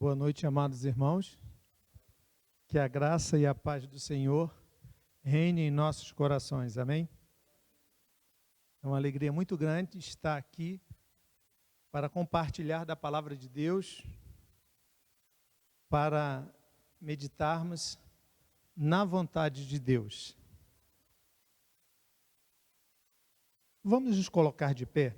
Boa noite, amados irmãos. Que a graça e a paz do Senhor reine em nossos corações, amém? É uma alegria muito grande estar aqui para compartilhar da palavra de Deus, para meditarmos na vontade de Deus. Vamos nos colocar de pé.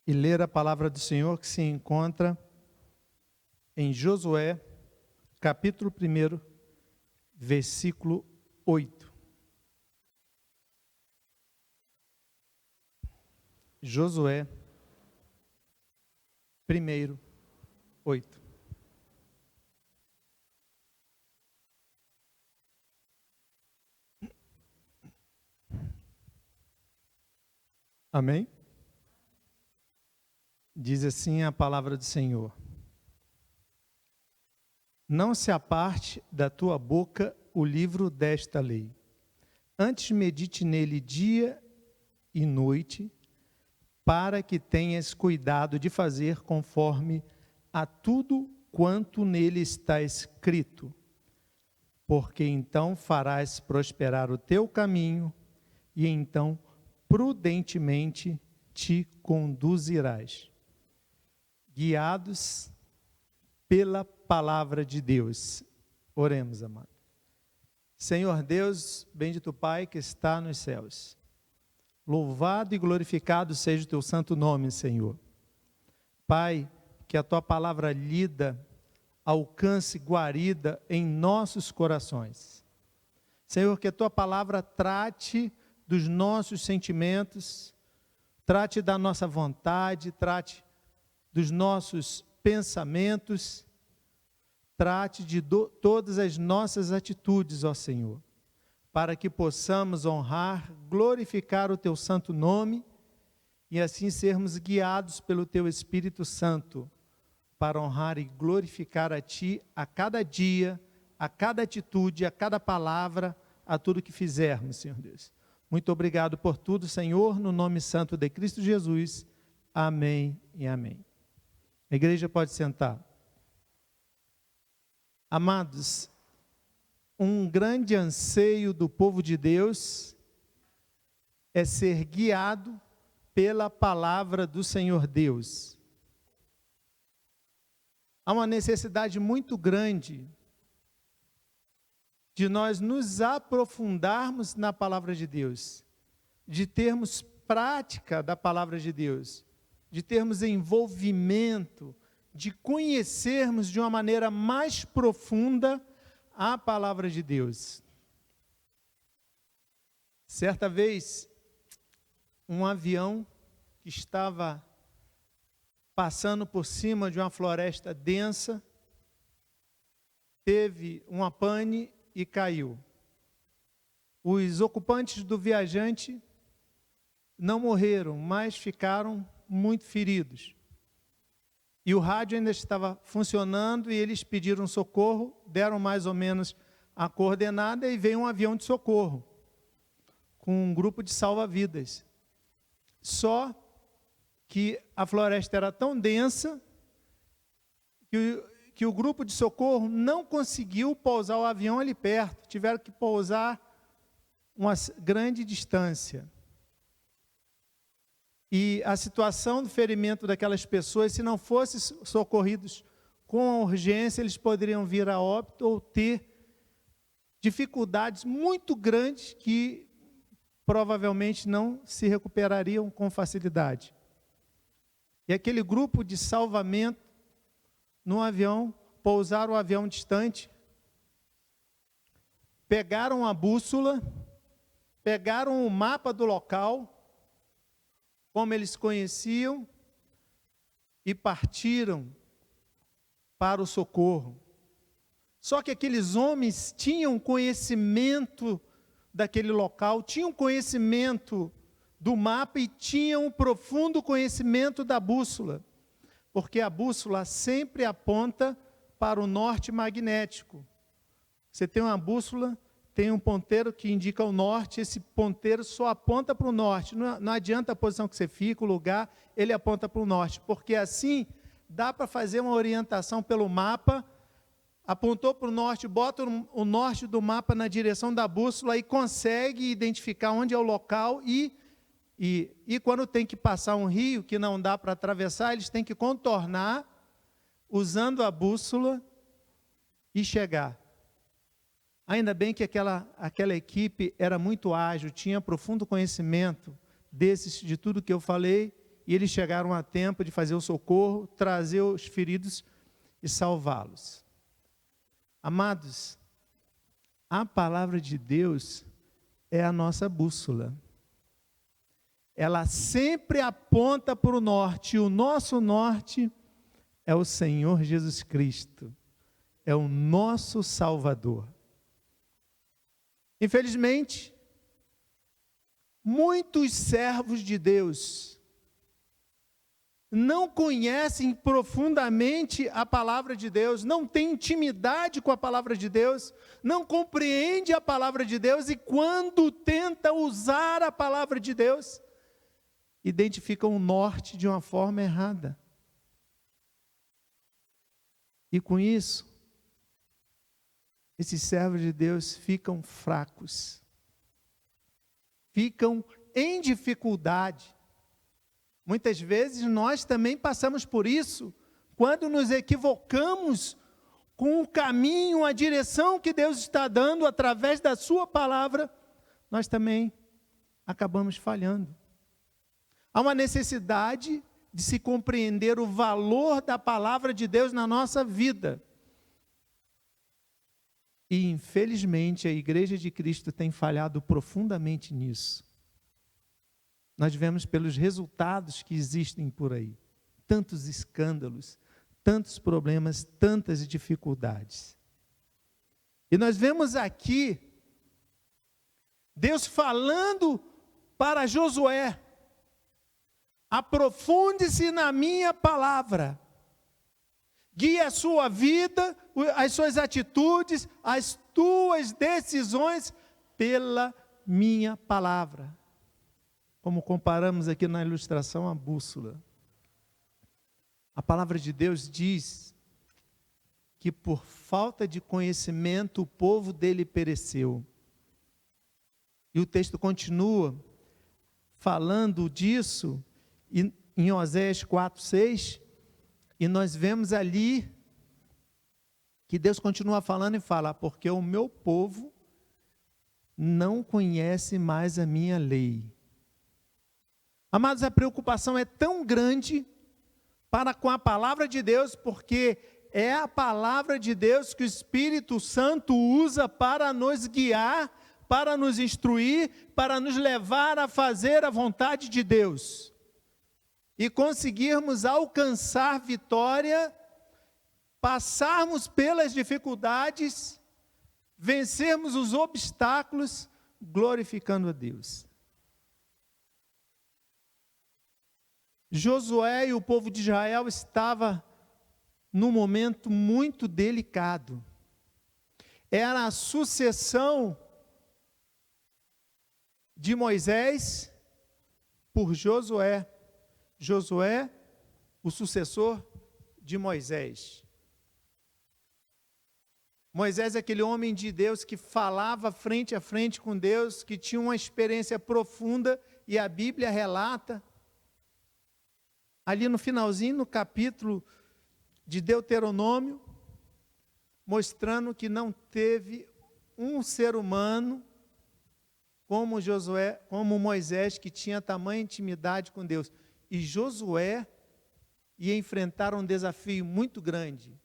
E ler a palavra do Senhor que se encontra em Josué, capítulo 1, versículo 8. Josué 1, 8. Amém? Diz assim a palavra do Senhor: não se aparte da tua boca o livro desta lei, antes medite nele dia e noite, para que tenhas cuidado de fazer conforme a tudo quanto nele está escrito, porque então farás prosperar o teu caminho e então prudentemente te conduzirás. Guiados pela palavra de Deus. Oremos, amado. Senhor Deus, bendito Pai que está nos céus, louvado e glorificado seja o teu santo nome, Senhor. Pai, que a tua palavra lida alcance guarida em nossos corações. Senhor, que a tua palavra trate dos nossos sentimentos, trate da nossa vontade, trate dos nossos pensamentos, trate de todas as nossas atitudes, ó Senhor, para que possamos honrar, glorificar o teu santo nome e assim sermos guiados pelo teu Espírito Santo para honrar e glorificar a ti a cada dia, a cada atitude, a cada palavra, a tudo que fizermos, Senhor Deus. Muito obrigado por tudo, Senhor, no nome santo de Cristo Jesus. Amém e amém. A igreja pode sentar. Amados, um grande anseio do povo de Deus é ser guiado pela palavra do Senhor Deus. Há uma necessidade muito grande de nós nos aprofundarmos na palavra de Deus, de termos prática da palavra de Deus, de termos envolvimento, de conhecermos de uma maneira mais profunda a palavra de Deus. Certa vez, um avião que estava passando por cima de uma floresta densa, teve uma pane e caiu. Os ocupantes do viajante não morreram, mas ficaram muito feridos. E o rádio ainda estava funcionando e eles pediram socorro, deram mais ou menos a coordenada e veio um avião de socorro com um grupo de salva-vidas. Só que a floresta era tão densa que o grupo de socorro não conseguiu pousar o avião ali perto, tiveram que pousar uma grande distância. E a situação do ferimento daquelas pessoas, se não fossem socorridos com urgência, eles poderiam vir a óbito ou ter dificuldades muito grandes que provavelmente não se recuperariam com facilidade. E aquele grupo de salvamento no avião, pousaram o avião distante, pegaram a bússola, pegaram o mapa do local, como eles conheciam, e partiram para o socorro. Só que aqueles homens tinham conhecimento daquele local, tinham conhecimento do mapa e tinham um profundo conhecimento da bússola, porque a bússola sempre aponta para o norte magnético. Você tem uma bússola tem um ponteiro que indica o norte, esse ponteiro só aponta para o norte. Não adianta a posição que você fica, o lugar, ele aponta para o norte, porque assim dá para fazer uma orientação pelo mapa, apontou para o norte, bota o norte do mapa na direção da bússola e consegue identificar onde é o local e quando tem que passar um rio que não dá para atravessar, eles têm que contornar usando a bússola e chegar. Ainda bem que aquela equipe era muito ágil, tinha profundo conhecimento de tudo que eu falei, e eles chegaram a tempo de fazer o socorro, trazer os feridos e salvá-los. Amados, a palavra de Deus é a nossa bússola. Ela sempre aponta para o norte, e o nosso norte é o Senhor Jesus Cristo, é o nosso Salvador. Infelizmente, muitos servos de Deus não conhecem profundamente a palavra de Deus, não têm intimidade com a palavra de Deus, não compreendem a palavra de Deus e quando tenta usar a palavra de Deus, identificam o norte de uma forma errada. E com isso, esses servos de Deus ficam fracos, ficam em dificuldade. Muitas vezes nós também passamos por isso, quando nos equivocamos com o caminho, a direção que Deus está dando através da sua palavra, nós também acabamos falhando. Há uma necessidade de se compreender o valor da palavra de Deus na nossa vida. E, infelizmente, a Igreja de Cristo tem falhado profundamente nisso. Nós vemos pelos resultados que existem por aí. Tantos escândalos, tantos problemas, tantas dificuldades. E nós vemos aqui, Deus falando para Josué: aprofunde-se na minha palavra. Guie a sua vida, as suas atitudes, as tuas decisões pela minha palavra. Como comparamos aqui na ilustração a bússola. A palavra de Deus diz que por falta de conhecimento o povo dele pereceu. E o texto continua falando disso em Oséias 4:6. E nós vemos ali que Deus continua falando e fala: porque o meu povo não conhece mais a minha lei. Amados, a preocupação é tão grande para com a palavra de Deus, porque é a palavra de Deus que o Espírito Santo usa para nos guiar, para nos instruir, para nos levar a fazer a vontade de Deus. E conseguirmos alcançar vitória, passarmos pelas dificuldades, vencermos os obstáculos, glorificando a Deus. Josué e o povo de Israel estava num momento muito delicado. Era a sucessão de Moisés por Josué. Josué, o sucessor de Moisés. Moisés é aquele homem de Deus que falava frente a frente com Deus, que tinha uma experiência profunda, e a Bíblia relata, ali no finalzinho, no capítulo de Deuteronômio, mostrando que não teve um ser humano como Josué, como Moisés, que tinha tamanha intimidade com Deus. E Josué ia enfrentar um desafio muito grande.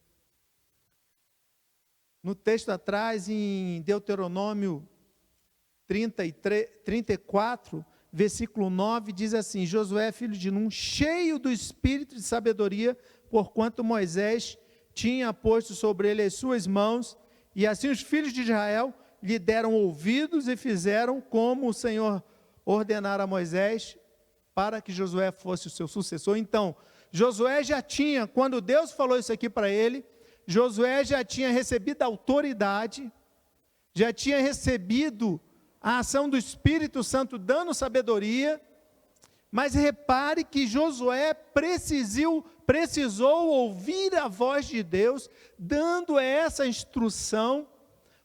No texto atrás, em Deuteronômio 34, versículo 9, diz assim: Josué, filho de Num, cheio do espírito de sabedoria, porquanto Moisés tinha posto sobre ele as suas mãos, e assim os filhos de Israel lhe deram ouvidos e fizeram como o Senhor ordenara a Moisés, para que Josué fosse o seu sucessor. Então, Josué já tinha, quando Deus falou isso aqui para ele, Josué já tinha recebido a autoridade já tinha recebido a ação do Espírito Santo dando sabedoria, mas repare que Josué precisou ouvir a voz de Deus, dando essa instrução,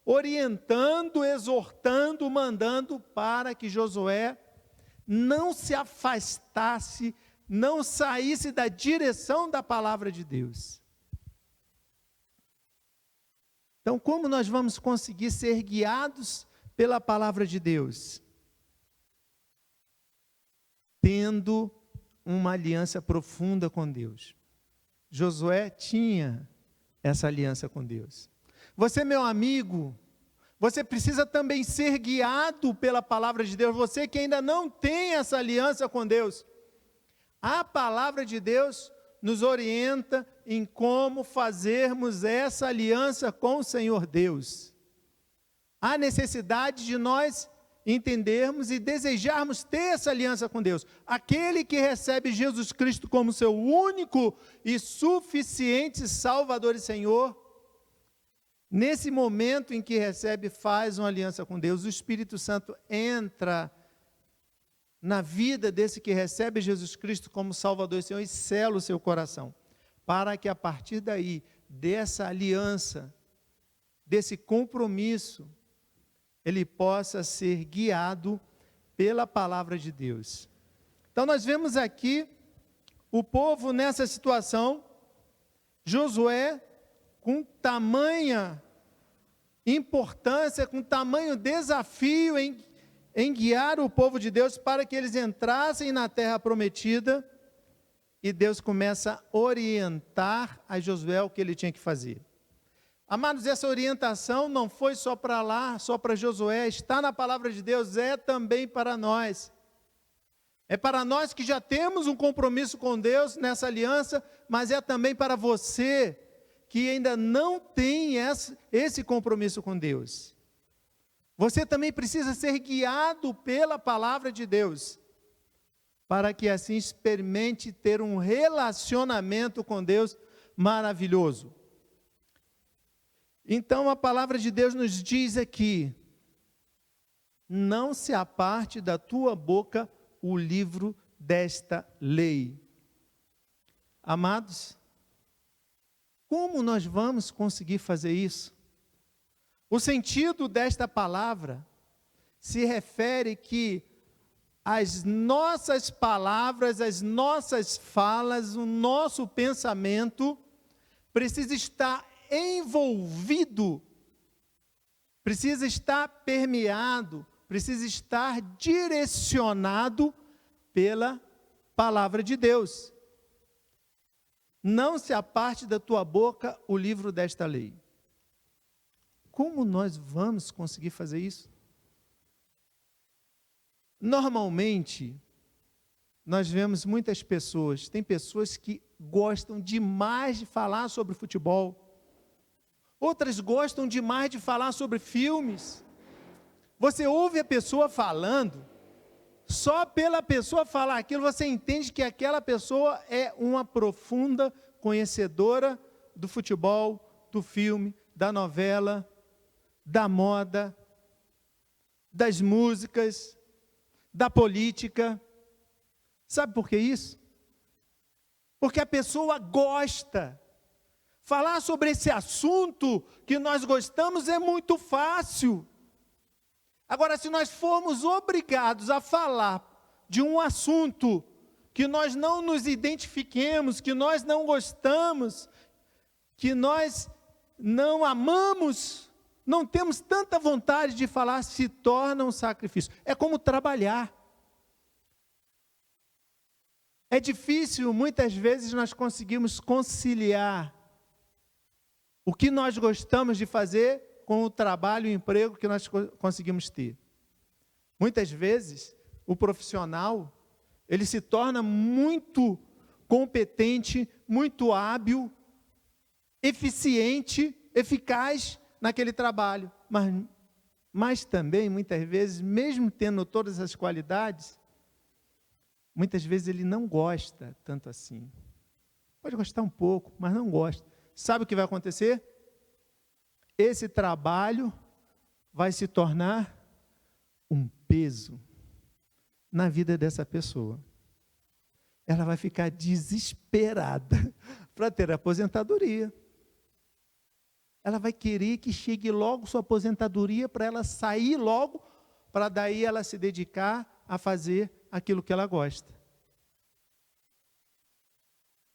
orientando, exortando, mandando para que Josué não se afastasse, não saísse da direção da palavra de Deus. Então, como nós vamos conseguir ser guiados pela palavra de Deus? Tendo uma aliança profunda com Deus. Josué tinha essa aliança com Deus. Você, meu amigo, você precisa também ser guiado pela palavra de Deus. Você que ainda não tem essa aliança com Deus. A palavra de Deus nos orienta em como fazermos essa aliança com o Senhor Deus. Há necessidade de nós entendermos e desejarmos ter essa aliança com Deus. Aquele que recebe Jesus Cristo como seu único e suficiente Salvador e Senhor, nesse momento em que recebe, faz uma aliança com Deus, o Espírito Santo entra na vida desse que recebe Jesus Cristo como Salvador e Senhor e sela o seu coração, para que a partir daí, dessa aliança, desse compromisso, ele possa ser guiado pela palavra de Deus. Então nós vemos aqui o povo nessa situação, Josué com tamanha importância, com tamanho desafio em guiar o povo de Deus para que eles entrassem na terra prometida, e Deus começa a orientar a Josué o que ele tinha que fazer. Amados, essa orientação não foi só para lá, só para Josué, está na palavra de Deus, é também para nós. É para nós que já temos um compromisso com Deus nessa aliança, mas é também para você que ainda não tem esse compromisso com Deus. Você também precisa ser guiado pela palavra de Deus, para que assim experimente ter um relacionamento com Deus maravilhoso. Então a palavra de Deus nos diz aqui: não se aparte da tua boca o livro desta lei. Amados, como nós vamos conseguir fazer isso? O sentido desta palavra se refere que as nossas palavras, as nossas falas, o nosso pensamento precisa estar envolvido, precisa estar permeado, precisa estar direcionado pela palavra de Deus. Não se aparte da tua boca o livro desta lei. Como nós vamos conseguir fazer isso? Normalmente, nós vemos muitas pessoas, tem pessoas que gostam demais de falar sobre futebol, outras gostam demais de falar sobre filmes. Você ouve a pessoa falando, só pela pessoa falar aquilo, você entende que aquela pessoa é uma profunda conhecedora do futebol, do filme, da novela, da moda, das músicas, da política. Sabe por que isso? Porque a pessoa gosta. Falar sobre esse assunto que nós gostamos é muito fácil. Agora, se nós formos obrigados a falar de um assunto que nós não nos identifiquemos, que nós não gostamos, que nós não amamos, não temos tanta vontade de falar, se torna um sacrifício. É como trabalhar. É difícil, muitas vezes, nós conseguimos conciliar o que nós gostamos de fazer com o trabalho e o emprego que nós conseguimos ter. Muitas vezes, o profissional, ele se torna muito competente, muito hábil, eficiente, eficaz naquele trabalho. Mas também, muitas vezes, mesmo tendo todas as qualidades, muitas vezes ele não gosta tanto assim. Pode gostar um pouco, mas não gosta. Sabe o que vai acontecer? Esse trabalho vai se tornar um peso na vida dessa pessoa. Ela vai ficar desesperada para ter aposentadoria. Ela vai querer que chegue logo sua aposentadoria para ela sair logo, para daí ela se dedicar a fazer aquilo que ela gosta.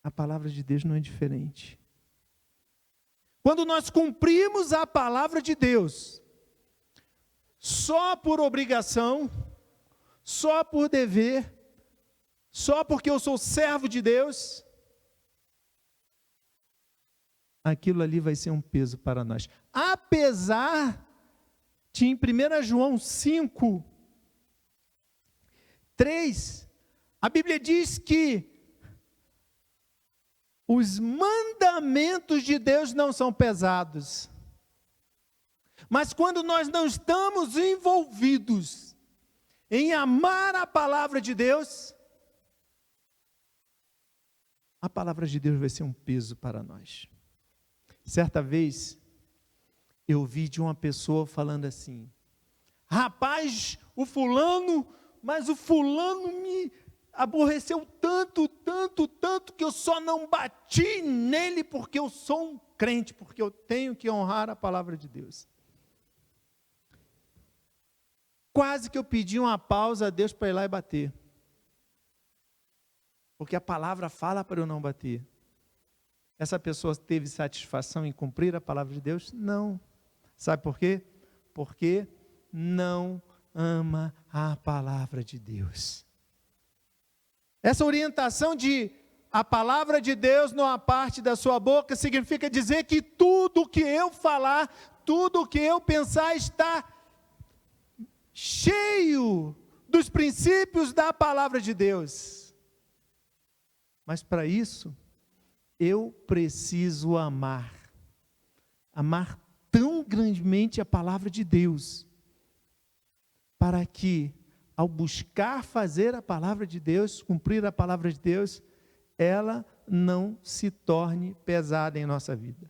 A palavra de Deus não é diferente. Quando nós cumprimos a palavra de Deus, só por obrigação, só por dever, só porque eu sou servo de Deus, aquilo ali vai ser um peso para nós. Apesar de em 1 João 5, 3, a Bíblia diz que os mandamentos de Deus não são pesados. Mas quando nós não estamos envolvidos em amar a palavra de Deus, a palavra de Deus vai ser um peso para nós. Certa vez, eu ouvi de uma pessoa falando assim: rapaz, mas o fulano me aborreceu tanto, que eu só não bati nele porque eu sou um crente, porque eu tenho que honrar a palavra de Deus. Quase que eu pedi uma pausa a Deus para ir lá e bater. Porque a palavra fala para eu não bater. Essa pessoa teve satisfação em cumprir a palavra de Deus? Não. Sabe por quê? Porque não ama a palavra de Deus. Essa orientação de a palavra de Deus não aparte da sua boca significa dizer que tudo que eu falar, tudo que eu pensar está cheio dos princípios da palavra de Deus. Mas para isso, eu preciso amar tão grandemente a palavra de Deus, para que, ao buscar fazer a palavra de Deus, cumprir a palavra de Deus, ela não se torne pesada em nossa vida.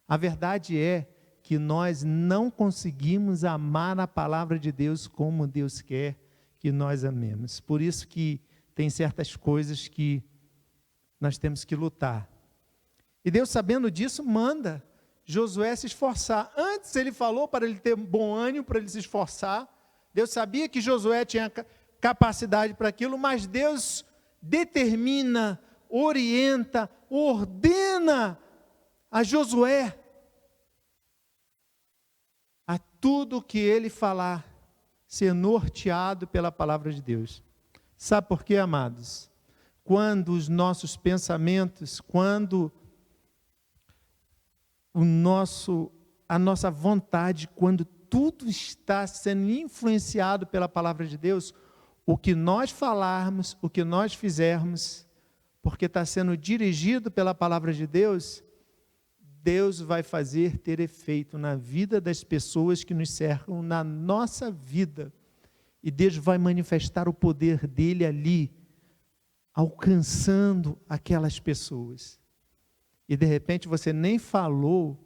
A verdade é que nós não conseguimos amar a palavra de Deus como Deus quer que nós amemos. Por isso que tem certas coisas que nós temos que lutar. E Deus, sabendo disso, manda Josué se esforçar. Antes ele falou para ele ter bom ânimo, para ele se esforçar. Deus sabia que Josué tinha capacidade para aquilo, mas Deus determina, orienta, ordena a Josué a tudo que ele falar ser norteado pela palavra de Deus. Sabe por quê, amados? Quando os nossos pensamentos, quando a nossa vontade, quando tudo está sendo influenciado pela palavra de Deus, o que nós falarmos, o que nós fizermos, porque está sendo dirigido pela palavra de Deus, Deus vai fazer ter efeito na vida das pessoas que nos cercam, na nossa vida. E Deus vai manifestar o poder dele ali, alcançando aquelas pessoas. E de repente você nem falou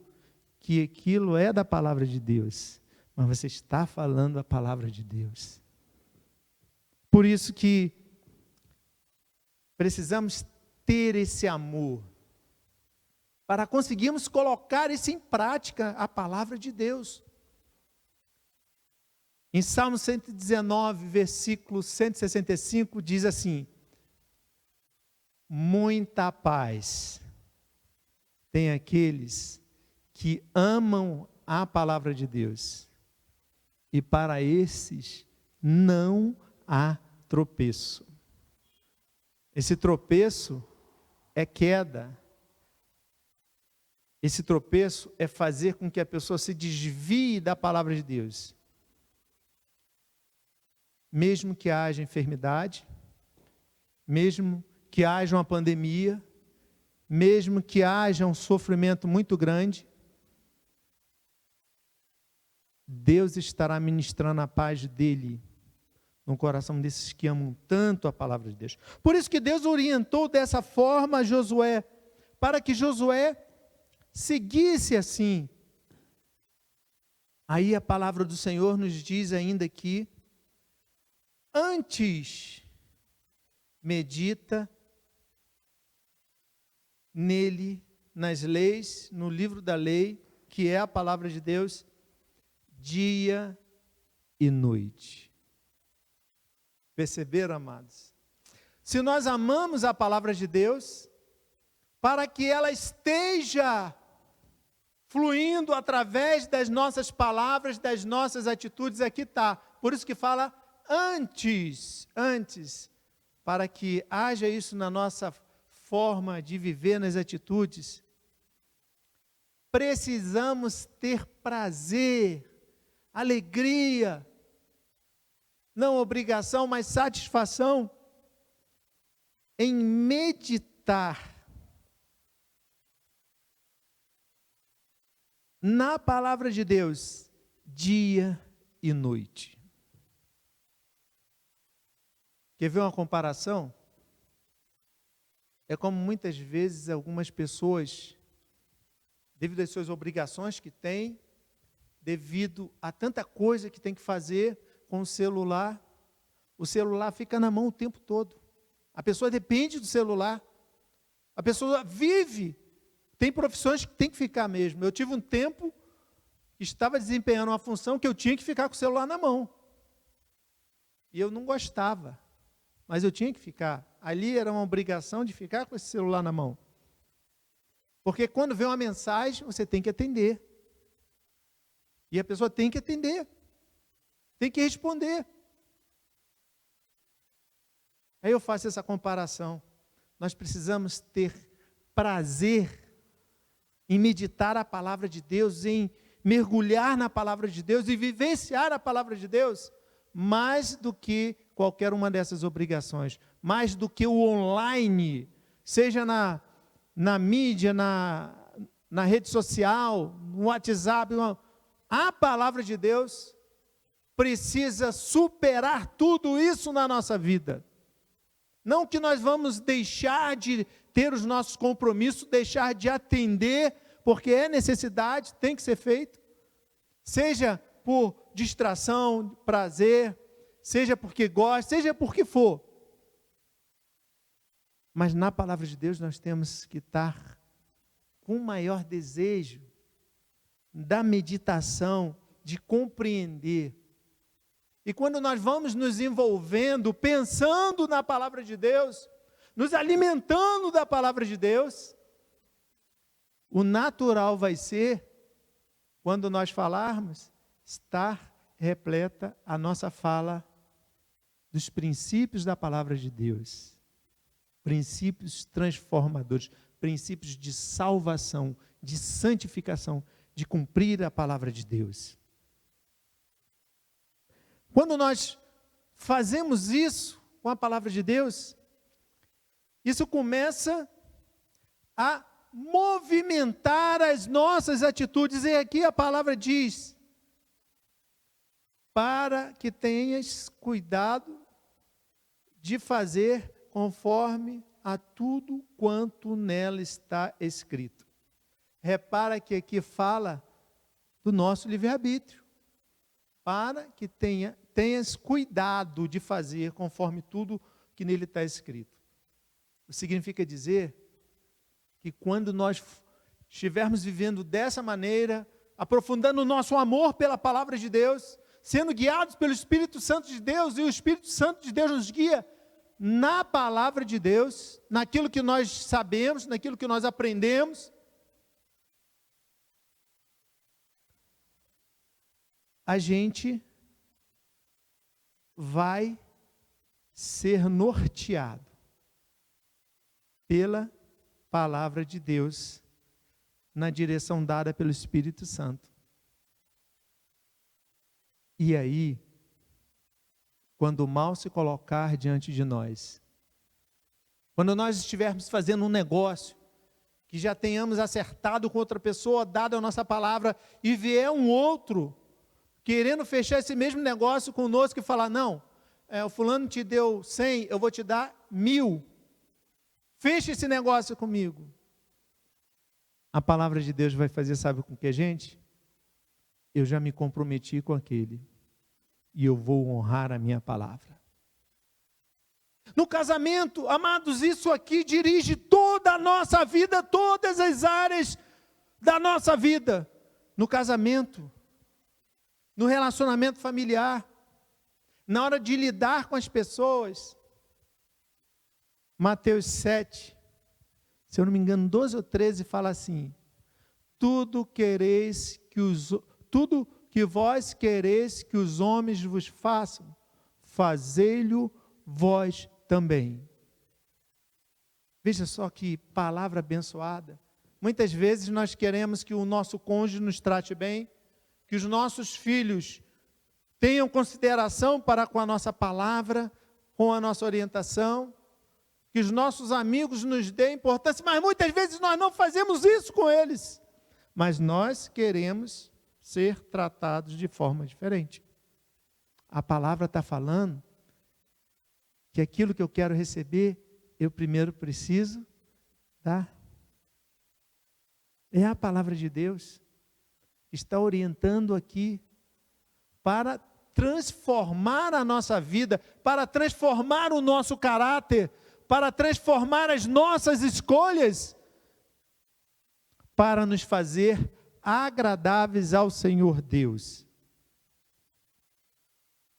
que aquilo é da palavra de Deus, mas você está falando a palavra de Deus. Por isso que precisamos ter esse amor, para conseguirmos colocar isso em prática, a palavra de Deus. Em Salmo 119, versículo 165, diz assim: muita paz tem aqueles que amam a palavra de Deus, e para esses não há tropeço. Esse tropeço é queda. Esse tropeço é fazer com que a pessoa se desvie da palavra de Deus. Mesmo que haja enfermidade, mesmo que haja uma pandemia, mesmo que haja um sofrimento muito grande, Deus estará ministrando a paz dele no coração desses que amam tanto a palavra de Deus. Por isso que Deus orientou dessa forma Josué, para que Josué seguisse assim. Aí a palavra do Senhor nos diz ainda que antes medita nele, nas leis, no livro da lei, que é a palavra de Deus, dia e noite. Perceberam, amados? Se nós amamos a palavra de Deus, para que ela esteja fluindo através das nossas palavras, das nossas atitudes, aqui está. Por isso que fala antes, para que haja isso na nossa forma de viver, nas atitudes, precisamos ter prazer, alegria, não obrigação, mas satisfação em meditar na palavra de Deus, dia e noite. Quer ver uma comparação? É como muitas vezes algumas pessoas, devido às suas obrigações que têm, devido a tanta coisa que tem que fazer com o celular fica na mão o tempo todo. A pessoa depende do celular, a pessoa vive. Tem profissões que tem que ficar mesmo. Eu tive um tempo que estava desempenhando uma função que eu tinha que ficar com o celular na mão. E eu não gostava, mas eu tinha que ficar. Ali era uma obrigação de ficar com esse celular na mão. Porque quando vem uma mensagem, você tem que atender. E a pessoa tem que atender. Tem que responder. Aí eu faço essa comparação. Nós precisamos ter prazer em meditar a palavra de Deus, em mergulhar na palavra de Deus e vivenciar a palavra de Deus, mais do que qualquer uma dessas obrigações, mais do que o online, seja na mídia, na rede social, no WhatsApp. A palavra de Deus precisa superar tudo isso na nossa vida. Não que nós vamos deixar de ter os nossos compromissos, deixar de atender, porque é necessidade, tem que ser feito, seja por distração, prazer, seja porque gosta, seja porque for. Mas na palavra de Deus nós temos que estar com o maior desejo da meditação, de compreender. E quando nós vamos nos envolvendo, pensando na palavra de Deus, nos alimentando da palavra de Deus, o natural vai ser, quando nós falarmos, estar repleta a nossa fala dos princípios da palavra de Deus, princípios transformadores, princípios de salvação, de santificação, de cumprir a palavra de Deus. Quando nós fazemos isso com a palavra de Deus, isso começa a movimentar as nossas atitudes, e aqui a palavra diz, para que tenhas cuidado de fazer conforme a tudo quanto nela está escrito. Repara que aqui fala do nosso livre-arbítrio, para que tenhas cuidado de fazer conforme tudo que nele está escrito. Significa dizer que quando nós estivermos vivendo dessa maneira, aprofundando o nosso amor pela palavra de Deus, sendo guiados pelo Espírito Santo de Deus, e o Espírito Santo de Deus nos guia na palavra de Deus, naquilo que nós sabemos, naquilo que nós aprendemos, a gente vai ser norteado pela palavra de Deus, na direção dada pelo Espírito Santo. E aí, quando o mal se colocar diante de nós, quando nós estivermos fazendo um negócio, que já tenhamos acertado com outra pessoa, dado a nossa palavra, e vier um outro, querendo fechar esse mesmo negócio conosco e falar, não, o fulano te deu 100, eu vou te dar 1000. Feche esse negócio comigo. A palavra de Deus vai fazer, sabe com que, gente? eu já me comprometi com aquele, e eu vou honrar a minha palavra. No casamento, amados, isso aqui dirige toda a nossa vida, todas as áreas da nossa vida. No casamento, no relacionamento familiar, na hora de lidar com as pessoas. Mateus 7, se eu não me engano, 12 ou 13, fala assim: tudo que vós quereis que os homens vos façam, fazei-lo vós também. Veja só que palavra abençoada. Muitas vezes nós queremos que o nosso cônjuge nos trate bem, que os nossos filhos tenham consideração para com a nossa palavra, com a nossa orientação, que os nossos amigos nos deem importância, mas muitas vezes nós não fazemos isso com eles. Mas nós queremos ser tratados de forma diferente. A palavra está falando que aquilo que eu quero receber, eu primeiro preciso dar. É a palavra de Deus que está orientando aqui para transformar a nossa vida, para transformar o nosso caráter, para transformar as nossas escolhas, para nos fazer agradáveis ao Senhor Deus.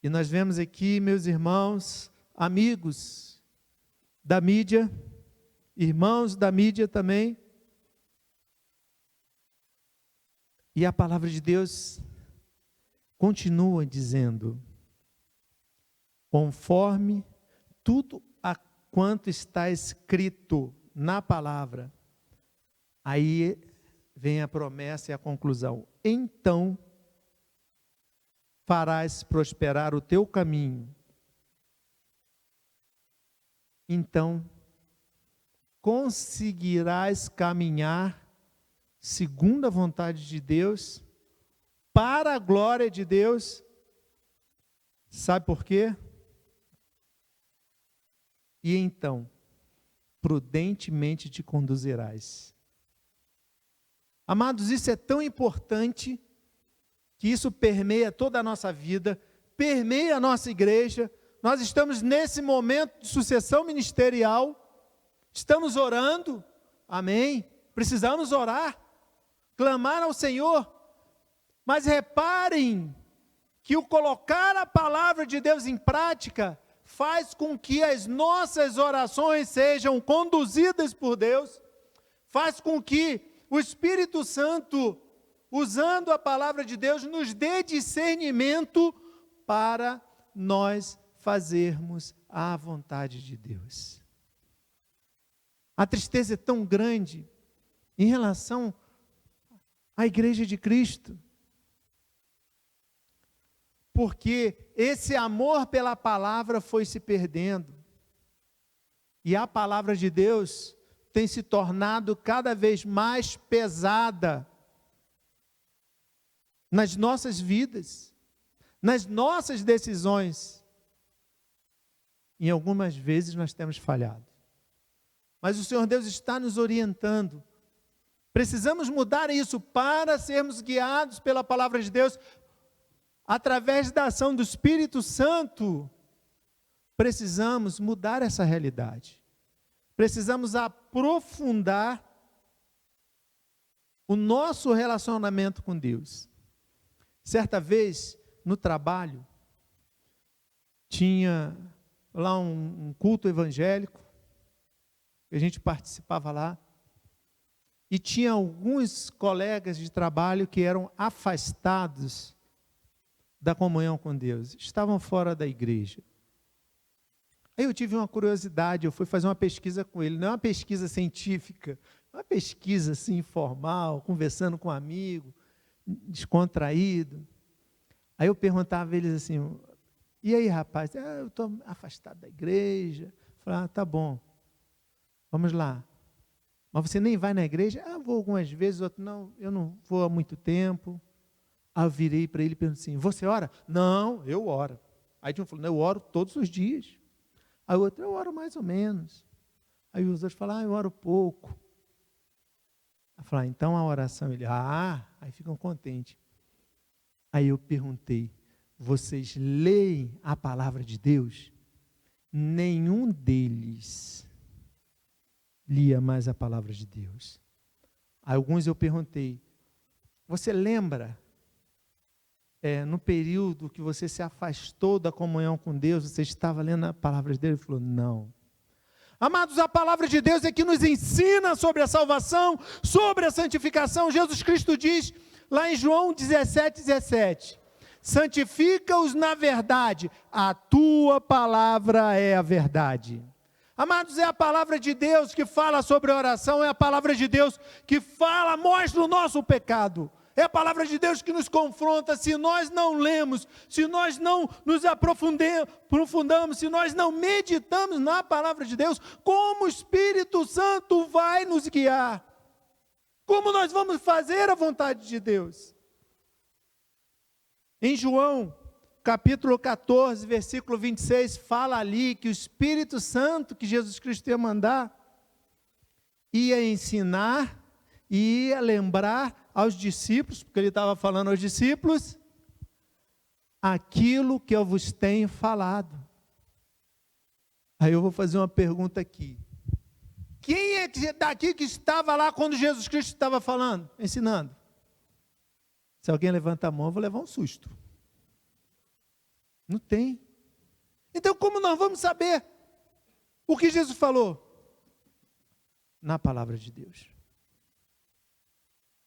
E nós vemos aqui, meus irmãos, amigos da mídia, irmãos da mídia também, e a palavra de Deus continua dizendo: conforme tudo a quanto está escrito na palavra. Aí vem a promessa e a conclusão: então farás prosperar o teu caminho, então conseguirás caminhar segundo a vontade de Deus, para a glória de Deus. Sabe por quê? E então, prudentemente te conduzirás. Amados, isso é tão importante, que isso permeia toda a nossa vida, permeia a nossa igreja. Nós estamos nesse momento de sucessão ministerial, estamos orando, amém? Precisamos orar, clamar ao Senhor, mas reparem que o colocar a palavra de Deus em prática faz com que as nossas orações sejam conduzidas por Deus, faz com que o Espírito Santo, usando a palavra de Deus, nos dê discernimento para nós fazermos a vontade de Deus. A tristeza é tão grande em relação à igreja de Cristo, porque esse amor pela palavra foi se perdendo, e a palavra de Deus tem se tornado cada vez mais pesada nas nossas vidas, nas nossas decisões. Em algumas vezes nós temos falhado, mas o Senhor Deus está nos orientando. Precisamos mudar isso para sermos guiados pela palavra de Deus, através da ação do Espírito Santo. Precisamos mudar essa realidade. Precisamos aprofundar o nosso relacionamento com Deus. Certa vez, no trabalho, tinha lá um culto evangélico, a gente participava lá, e tinha alguns colegas de trabalho que eram afastados da comunhão com Deus, estavam fora da igreja. Aí eu tive uma curiosidade, eu fui fazer uma pesquisa com ele, não é uma pesquisa científica, é uma pesquisa assim, informal, conversando com um amigo, descontraído. Aí eu perguntava a eles assim: e aí, rapaz? Eu estou afastado da igreja. Eu falei: tá bom, vamos lá. Mas você nem vai na igreja? Vou algumas vezes, outro não, eu não vou há muito tempo. Aí eu virei para ele e perguntei assim: você ora? Não, eu oro. Aí um falou: eu oro todos os dias. Aí o outro: eu oro mais ou menos. Aí os outros falaram: eu oro pouco. Aí eu falei: então a oração, ele, aí ficam contentes. Aí eu perguntei, vocês leem a palavra de Deus? Nenhum deles lia mais a palavra de Deus. Alguns eu perguntei, você lembra, no período que você se afastou da comunhão com Deus, você estava lendo a palavra de Deus? Ele falou, não. Amados, a palavra de Deus é que nos ensina sobre a salvação, sobre a santificação. Jesus Cristo diz, lá em João 17:17, santifica-os na verdade, a tua palavra é a verdade. Amados, é a palavra de Deus que fala sobre a oração, é a palavra de Deus que fala, mostra o nosso pecado. É a palavra de Deus que nos confronta. Se nós não lemos, se nós não nos aprofundamos, se nós não meditamos na palavra de Deus, como o Espírito Santo vai nos guiar? Como nós vamos fazer a vontade de Deus? Em João, capítulo 14, versículo 26, fala ali que o Espírito Santo que Jesus Cristo ia mandar, ia ensinar e ia lembrar aos discípulos, porque ele estava falando aos discípulos, aquilo que eu vos tenho falado. Aí eu vou fazer uma pergunta aqui. Quem é daqui que estava lá quando Jesus Cristo estava falando, ensinando? Se alguém levanta a mão, eu vou levar um susto. Não tem. Então como nós vamos saber o que Jesus falou? Na palavra de Deus.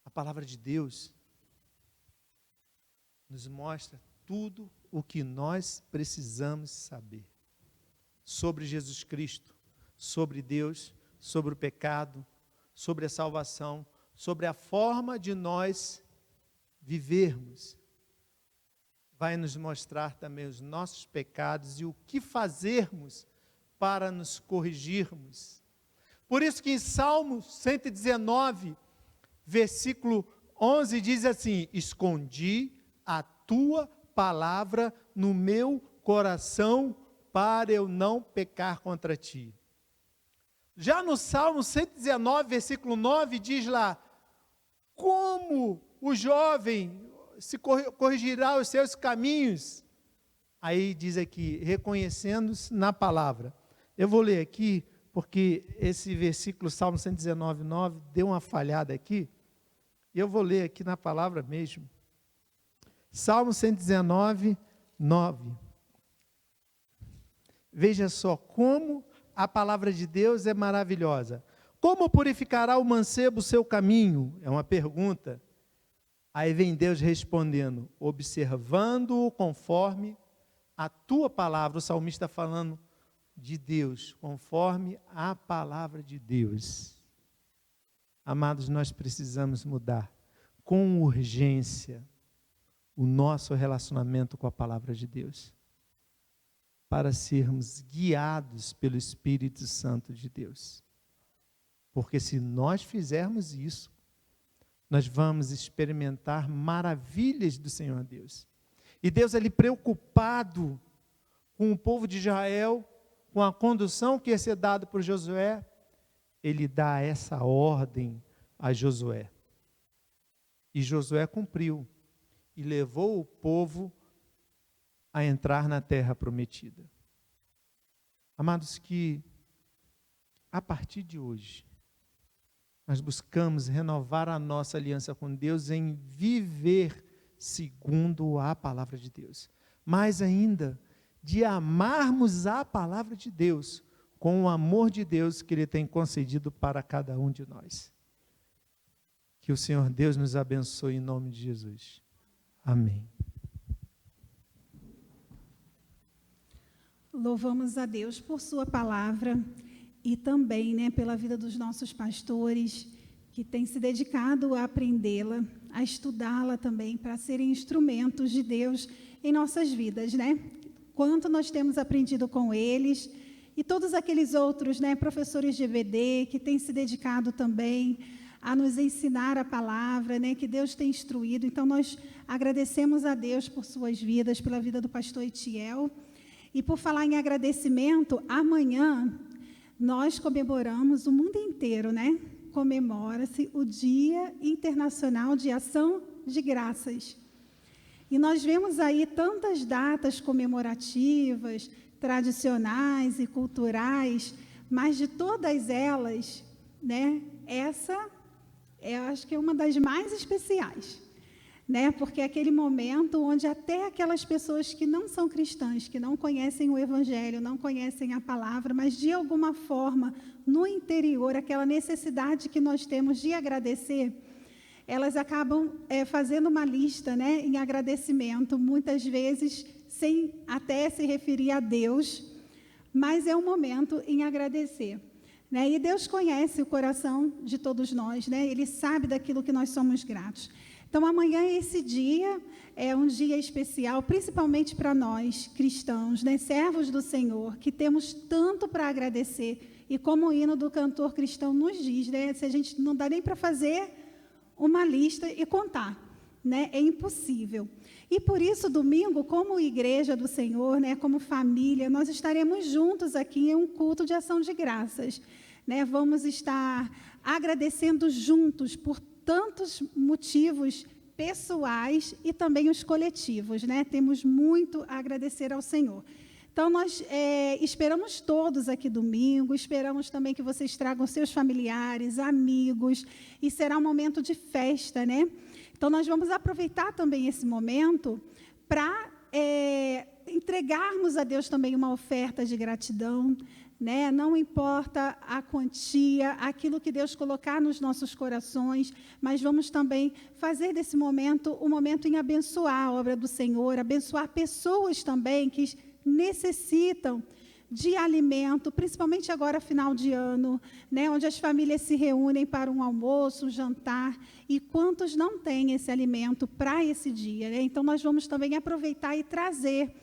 A palavra de Deus nos mostra tudo o que nós precisamos saber sobre Jesus Cristo, sobre Deus, sobre o pecado, sobre a salvação, sobre a forma de nós vivermos. Vai nos mostrar também os nossos pecados e o que fazermos para nos corrigirmos. Por isso que em Salmo 119, versículo 11 diz assim, escondi a tua palavra no meu coração para eu não pecar contra ti. Já no Salmo 119, versículo 9, diz lá, como o jovem se corrigirá os seus caminhos? Aí diz aqui, reconhecendo-se na palavra. Eu vou ler aqui, porque esse versículo, Salmo 119, 9, deu uma falhada aqui, e eu vou ler aqui na palavra mesmo. Salmo 119, 9. Veja só como a palavra de Deus é maravilhosa. Como purificará o mancebo o seu caminho? É uma pergunta. Aí vem Deus respondendo, observando-o conforme a tua palavra. O salmista está falando de Deus, conforme a palavra de Deus. Amados, nós precisamos mudar com urgência o nosso relacionamento com a palavra de Deus, para sermos guiados pelo Espírito Santo de Deus. Porque se nós fizermos isso, nós vamos experimentar maravilhas do Senhor Deus. E Deus, Ele preocupado com o povo de Israel, com a condução que ia ser dada por Josué, Ele dá essa ordem a Josué. E Josué cumpriu, e levou o povo a entrar na terra prometida. Amados, que a partir de hoje, nós buscamos renovar a nossa aliança com Deus em viver segundo a palavra de Deus. Mais ainda, de amarmos a palavra de Deus com o amor de Deus que Ele tem concedido para cada um de nós. Que o Senhor Deus nos abençoe em nome de Jesus. Amém. Louvamos a Deus por sua palavra e também, pela vida dos nossos pastores que têm se dedicado a aprendê-la, a estudá-la também, para serem instrumentos de Deus em nossas vidas, Quanto nós temos aprendido com eles e todos aqueles outros, professores de EBD que têm se dedicado também a nos ensinar a palavra, que Deus tem instruído. Então, nós agradecemos a Deus por suas vidas, pela vida do pastor Etiel. E por falar em agradecimento, amanhã nós comemoramos, o mundo inteiro, comemora-se o Dia Internacional de Ação de Graças. E nós vemos aí tantas datas comemorativas, tradicionais e culturais, mas de todas elas, né, essa eu acho que é uma das mais especiais, né? Porque é aquele momento onde até aquelas pessoas que não são cristãs, que não conhecem o Evangelho, não conhecem a palavra, mas de alguma forma, no interior, aquela necessidade que nós temos de agradecer, elas acabam fazendo uma lista, né, em agradecimento, muitas vezes sem até se referir a Deus, mas é um momento em agradecer. Né? E Deus conhece o coração de todos nós, né? Ele sabe daquilo que nós somos gratos. Então, amanhã, esse dia, é um dia especial, principalmente para nós, cristãos, né? Servos do Senhor, que temos tanto para agradecer. E como o hino do cantor cristão nos diz, né? Se a gente não dá nem para fazer uma lista e contar, né? É impossível. E por isso, domingo, como igreja do Senhor, né? Como família, nós estaremos juntos aqui em um culto de ação de graças. Né, vamos estar agradecendo juntos por tantos motivos pessoais e também os coletivos. Né? Temos muito a agradecer ao Senhor. Então, nós esperamos todos aqui domingo, esperamos também que vocês tragam seus familiares, amigos, e será um momento de festa. Né? Então, nós vamos aproveitar também esse momento para entregarmos a Deus também uma oferta de gratidão. Né? Não importa a quantia, aquilo que Deus colocar nos nossos corações, mas vamos também fazer desse momento um momento em abençoar a obra do Senhor, abençoar pessoas também que necessitam de alimento, principalmente agora final de ano, né? Onde as famílias se reúnem para um almoço, um jantar, e quantos não têm esse alimento para esse dia. Né? Então, nós vamos também aproveitar e trazer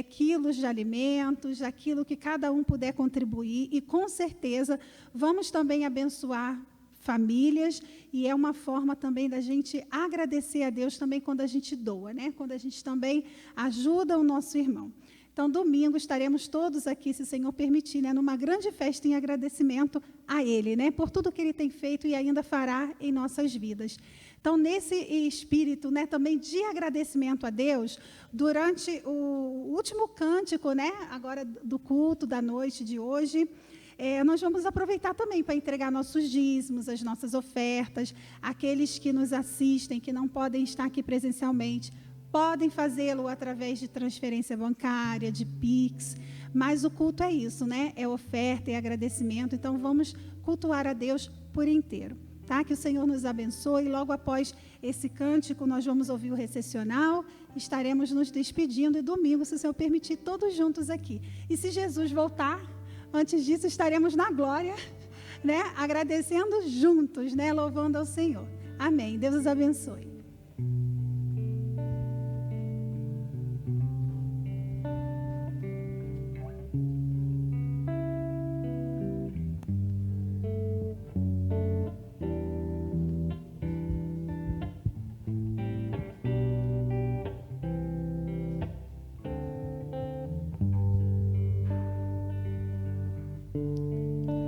quilos de alimentos, aquilo que cada um puder contribuir, e com certeza vamos também abençoar famílias, e é uma forma também da gente agradecer a Deus também quando a gente doa, né? Quando a gente também ajuda o nosso irmão. Então, domingo estaremos todos aqui, se o Senhor permitir, né? Numa grande festa em agradecimento a Ele, né? Por tudo que Ele tem feito e ainda fará em nossas vidas. Então, nesse espírito, né, também de agradecimento a Deus, durante o último cântico, né, agora do culto da noite de hoje, nós vamos aproveitar também para entregar nossos dízimos, as nossas ofertas. Aqueles que nos assistem, que não podem estar aqui presencialmente, podem fazê-lo através de transferência bancária, de Pix, mas o culto é isso, né? É oferta, é agradecimento. Então, vamos cultuar a Deus por inteiro. Tá? Que o Senhor nos abençoe. Logo após esse cântico, nós vamos ouvir o recessional, estaremos nos despedindo, e domingo, se o Senhor permitir, todos juntos aqui. E se Jesus voltar, antes disso, estaremos na glória, né? Agradecendo juntos, né? Louvando ao Senhor. Amém. Deus os abençoe.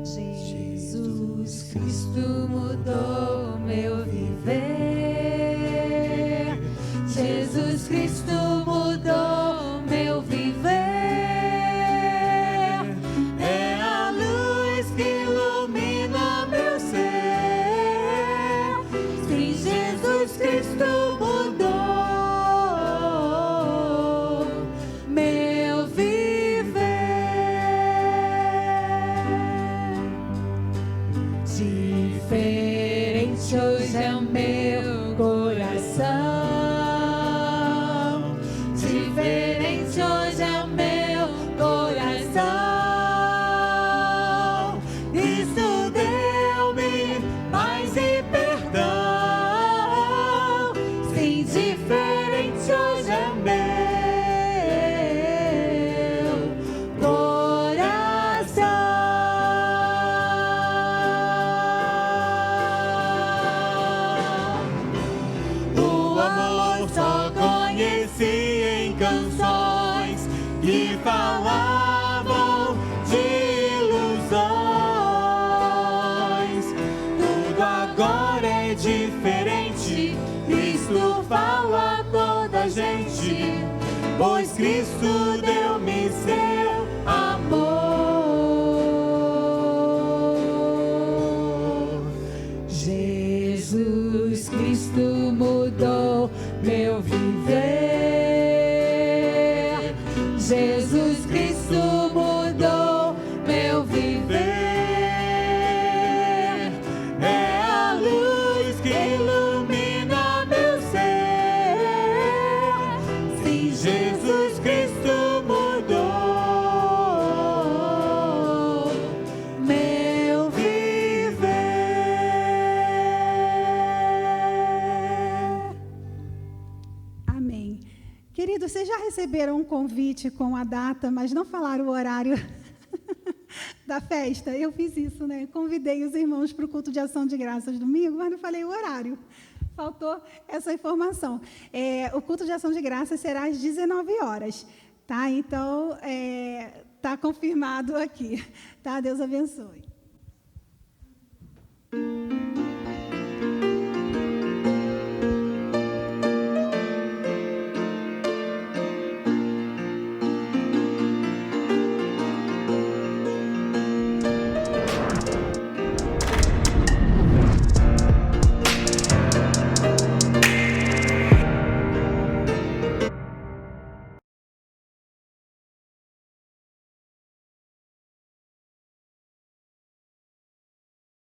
Jesus Cristo mudou meu viver. Jesus Cristo mudou meu viver. É a luz que ilumina meu ser. Sim, Jesus Cristo mudou meu viver. Diferente hoje é o meu coração. Diferente hoje é o meu coração. Isso deu-me paz e perdão. Sim, diferente hoje é meu coração. O amor só conheci em canções que falavam de ilusão. viver. É a luz que ilumina meu ser. Sim, Jesus Cristo mudou meu viver. Amém. Queridos, vocês já receberam um convite com a data, mas não falaram o horário da festa? Eu fiz isso, né? Convidei os irmãos para o culto de ação de graças domingo, mas não falei o horário. Faltou essa informação. O culto de ação de graças será às 19 horas, tá? Então, está confirmado aqui, tá? Deus abençoe.